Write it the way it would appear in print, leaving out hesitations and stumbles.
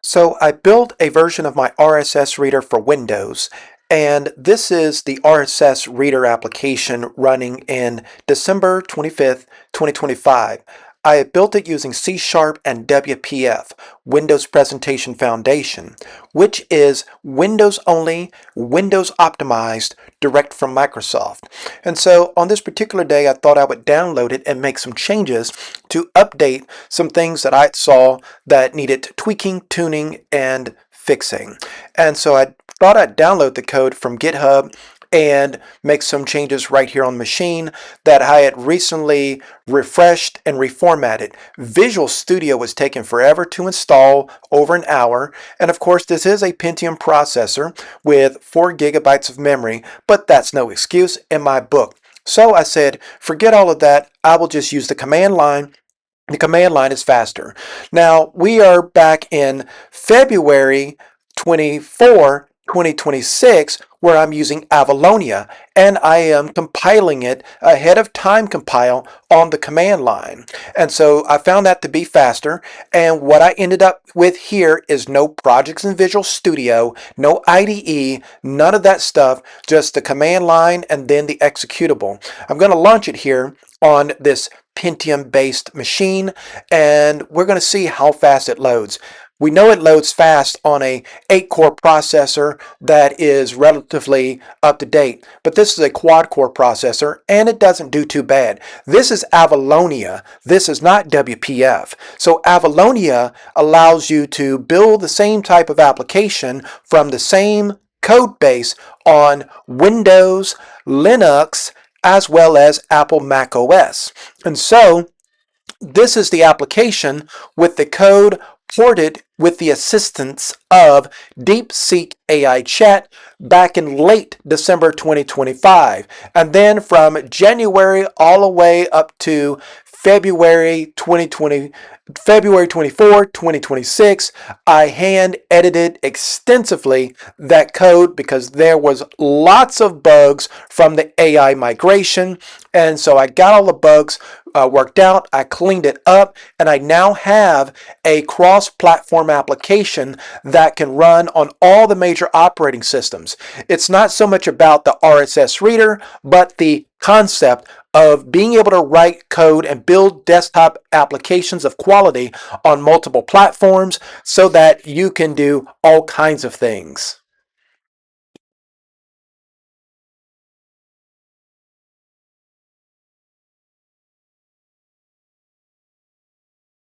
So I built a version of my RSS reader for Windows, and this is the RSS reader application running in December 25th, 2025. I had built it using C# and WPF, Windows Presentation Foundation, which is Windows only, Windows optimized, direct from Microsoft. And so on this particular day, I thought I would download it and make some changes to update some things that I saw that needed tweaking, tuning, and fixing. And so I thought I'd download the code from GitHub and make some changes right here on the machine that I had recently refreshed and reformatted. Visual Studio was taking forever to install, over an hour, and of course this is a Pentium processor with 4 gigabytes of memory, but that's no excuse in my book. So I said, forget all of that, I will just use the command line. The command line is faster. Now, we are back in February 24, 2026, where I'm using Avalonia, and I am compiling it ahead of time compile on the command line. And so I found that to be faster, and what I ended up with here is no projects in Visual Studio, no IDE, none of that stuff, just the command line and then the executable. I'm going to launch it here on this Pentium-based machine, and we're going to see how fast it loads. We know it loads fast on a 8-core processor that is relatively up to date, but this is a quad-core processor and it doesn't do too bad. This is Avalonia. This is not WPF. So Avalonia allows you to build the same type of application from the same code base on Windows, Linux, as well as Apple Mac OS. And so this is the application with the code ported with the assistance of DeepSeek AI Chat back in late December 2025. And then from January all the way up to February 24, 2026, I hand edited extensively that code because there was lots of bugs from the AI migration. And so I got all the bugs worked out, I cleaned it up, and I now have a cross-platform application that can run on all the major operating systems. It's not so much about the RSS reader, but the concept of being able to write code and build desktop applications of quality on multiple platforms so that you can do all kinds of things.